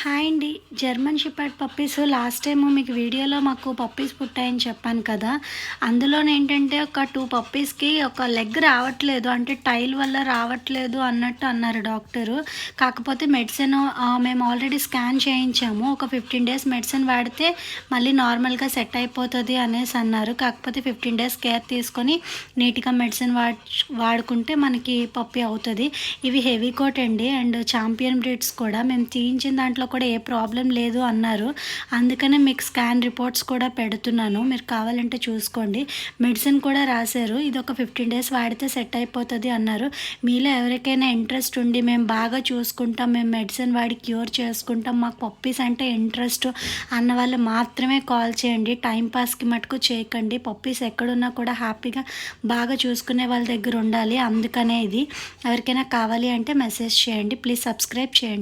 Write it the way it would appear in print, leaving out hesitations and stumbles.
Hi అండి. German shepherd puppies last time మీకు వీడియోలో మాకు పప్పీస్ పుట్టాయని చెప్పాను కదా! అందులోనేంటంటే ఒక 2 పప్పీస్‌కి ఒక లెగ్ రావట్లేదు. అంటే టైల్ వల్ల రావట్లేదు అన్నట్టు అన్నారు డాక్టరు. కాకపోతే మెడిసిన్ మేము ఆల్రెడీ స్కాన్ చేయించాము. ఒక 15 డేస్ మెడిసిన్ వాడితే మళ్ళీ నార్మల్‌గా సెట్ అయిపోతది అనేసి అన్నారు. కాకపోతే 15 డేస్ కేర్ తీసుకొని నీట్‌గా మెడిసిన్ వాడుకుంటే మనకి పప్పీ అవుతది. ఇవి హెవీ కోట్ అండి అండ్ చాంపియన్ బ్రీడ్స్ కూడా. మేము తీయించిన దాంట్లో కూడా ఏ ప్రాబ్లం లేదు అన్నారు. అందుకనే మీకు స్కాన్ రిపోర్ట్స్ కూడా పెడుతున్నాను. మీరు కావాలంటే చూసుకోండి. మెడిసిన్ కూడా రాశారు. ఇదొక 15 డేస్ వాడితే సెట్ అయిపోతది అన్నారు. మీలో ఎవరికైనా ఇంట్రెస్ట్ ఉండి మేము బాగా చూసుకుంటాం, మేము మెడిసిన్ వాడి క్యూర్ చేసుకుంటాం, మాకు పప్పీస్ అంటే ఇంట్రెస్ట్ అన్న వాళ్ళు మాత్రమే కాల్ చేయండి. టైం పాస్‌కి మటుకు చేయకండి. పప్పీస్ ఎక్కడున్నా కూడా హ్యాపీగా బాగా చూసుకునే వాళ్ళ దగ్గర ఉండాలి. అందుకనే ఇది. ఎవరికైనా కావాలి అంటే మెసేజ్ చేయండి. ప్లీజ్ సబ్స్క్రైబ్ చేయండి.